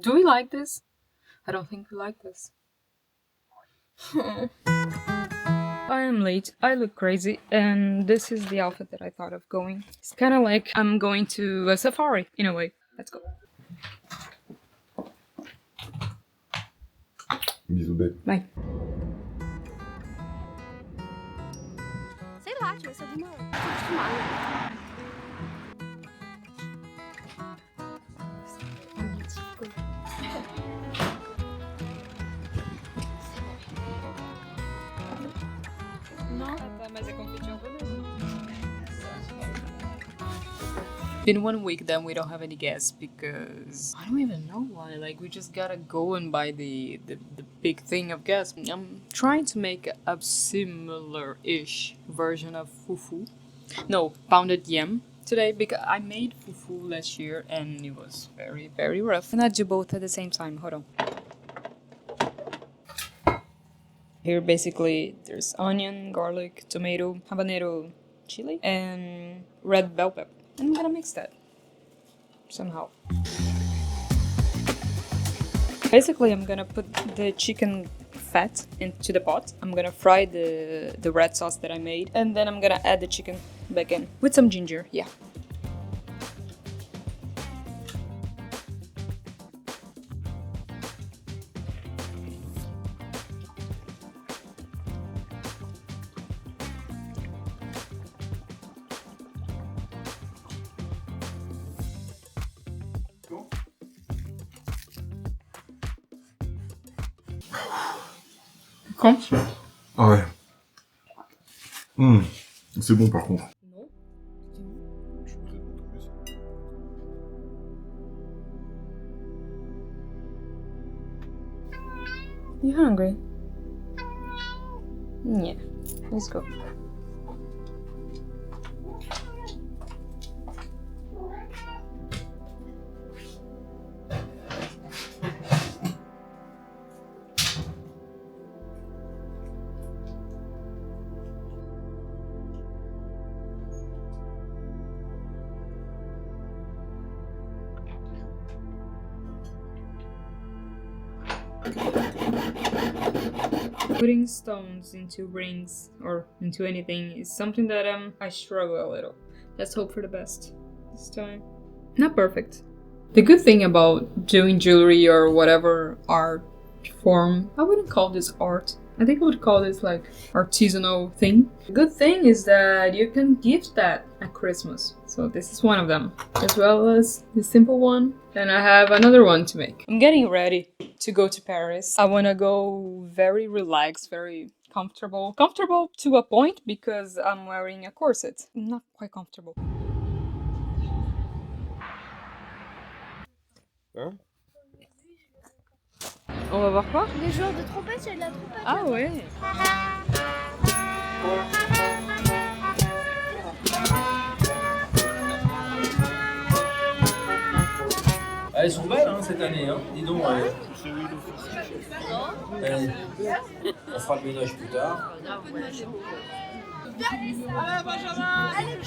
Do we like this? I don't think we like this. I am late, I look crazy, and this is the outfit that I thought of going. It's kind of like I'm going to a safari, in a way. Let's go. Bisous, babe. Bye. Sei lá, tivesse alguma. Tô acostumada. Been 1 week that we don't have any guests because I don't even know why. Like we just gotta go and buy the big thing of guests. I'm trying to make a similar-ish version of fufu. No, pounded yam today because I made fufu last year and it was very rough. And I do both at the same time. Hold on. Here basically there's onion, garlic, tomato, habanero, chili, and red bell pepper. I'm gonna mix that somehow. Basically, I'm gonna put the chicken fat into the pot. I'm gonna fry the red sauce that I made, and then I'm gonna add the chicken back in with some ginger. Yeah. Quand? Ah ouais. C'est bon par contre. Non. You hungry? Yeah. Let's go. Putting stones into rings or into anything is something that I struggle a little. Let's hope for the best this time. Not perfect. The good thing about doing jewelry or whatever art form, I wouldn't call this art. I think I would call this like artisanal thing. The good thing is that you can gift that at Christmas. So this is one of them, as well as the simple one. And I have another one to make. I'm getting ready to go to Paris. I want to go very relaxed, very comfortable. Comfortable to a point because I'm wearing a corset. Not quite comfortable. Hein? On va voir quoi? Les joueurs de trompette, il y a de la trompette. Ah ouais. Elles sont belles hein, cette année, hein. Dis donc. On fera le ménage plus tard. Allez, Benjamin! Allez,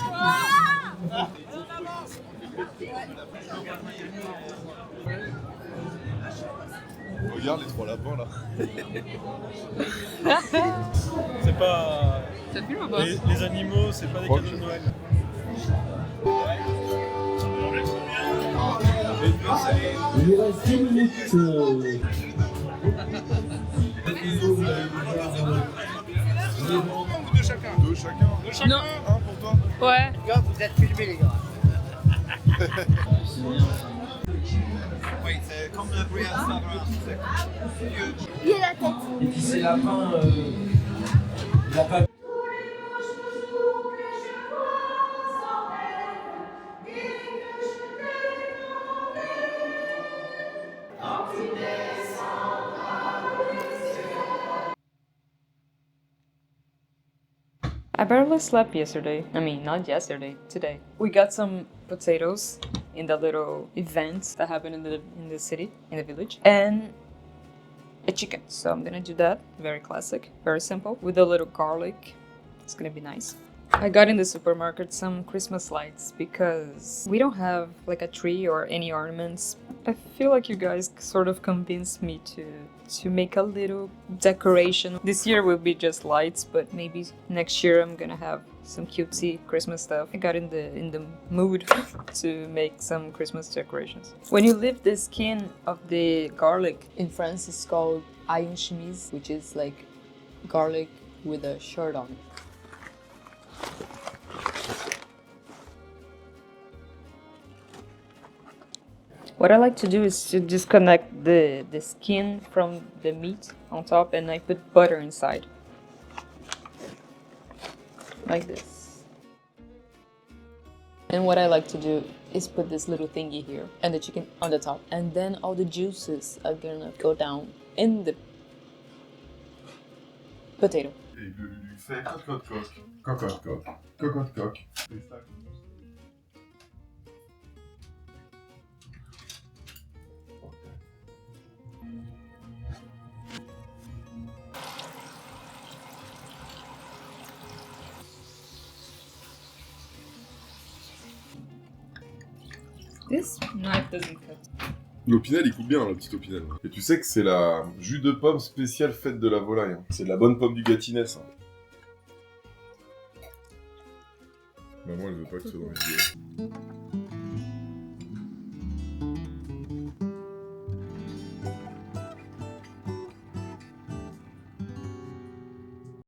Regarde les trois lapins là. C'est pas. Ça filme ou pas? Les animaux, c'est pas des cadeaux de Noël. Il nous reste 10 minutes. Deux chacun. Deux chacun. Non. Un pour toi. Ouais. Les gars, vous êtes filmés, les gars. Oui, c'est comme le bruit à ça. il y a la tête. Et puis c'est lapin. I barely slept yesterday. I mean, not yesterday, today. We got some potatoes in the little events that happen in the city, in the village, and a chicken. So I'm gonna do that. Very classic, very simple, with a little garlic. It's gonna be nice. I got in the supermarket some Christmas lights because we don't have like a tree or any ornaments. I feel like you guys sort of convinced me to make a little decoration. This year will be just lights, but maybe next year I'm gonna have some cutesy Christmas stuff. I got in the mood to make some Christmas decorations. When you leave the skin of the garlic, in France it's called ail en chemise, which is like garlic with a shirt on. What I like to do is to disconnect the skin from the meat on top, and I put butter inside. Like this. And what I like to do is put this little thingy here and the chicken on the top. And then all the juices are gonna go down in the potato. Et de lui faire cocotte-coque, cocotte-coque, cocotte-coque. This knife doesn't cut. L'opinel, il coupe bien, la petite opinel. Et tu sais que c'est la jus de pomme spéciale faite de la volaille. Hein. C'est de la bonne pomme du Gâtinais, ça. Maman, elle veut pas que ce soit dans les vidéos.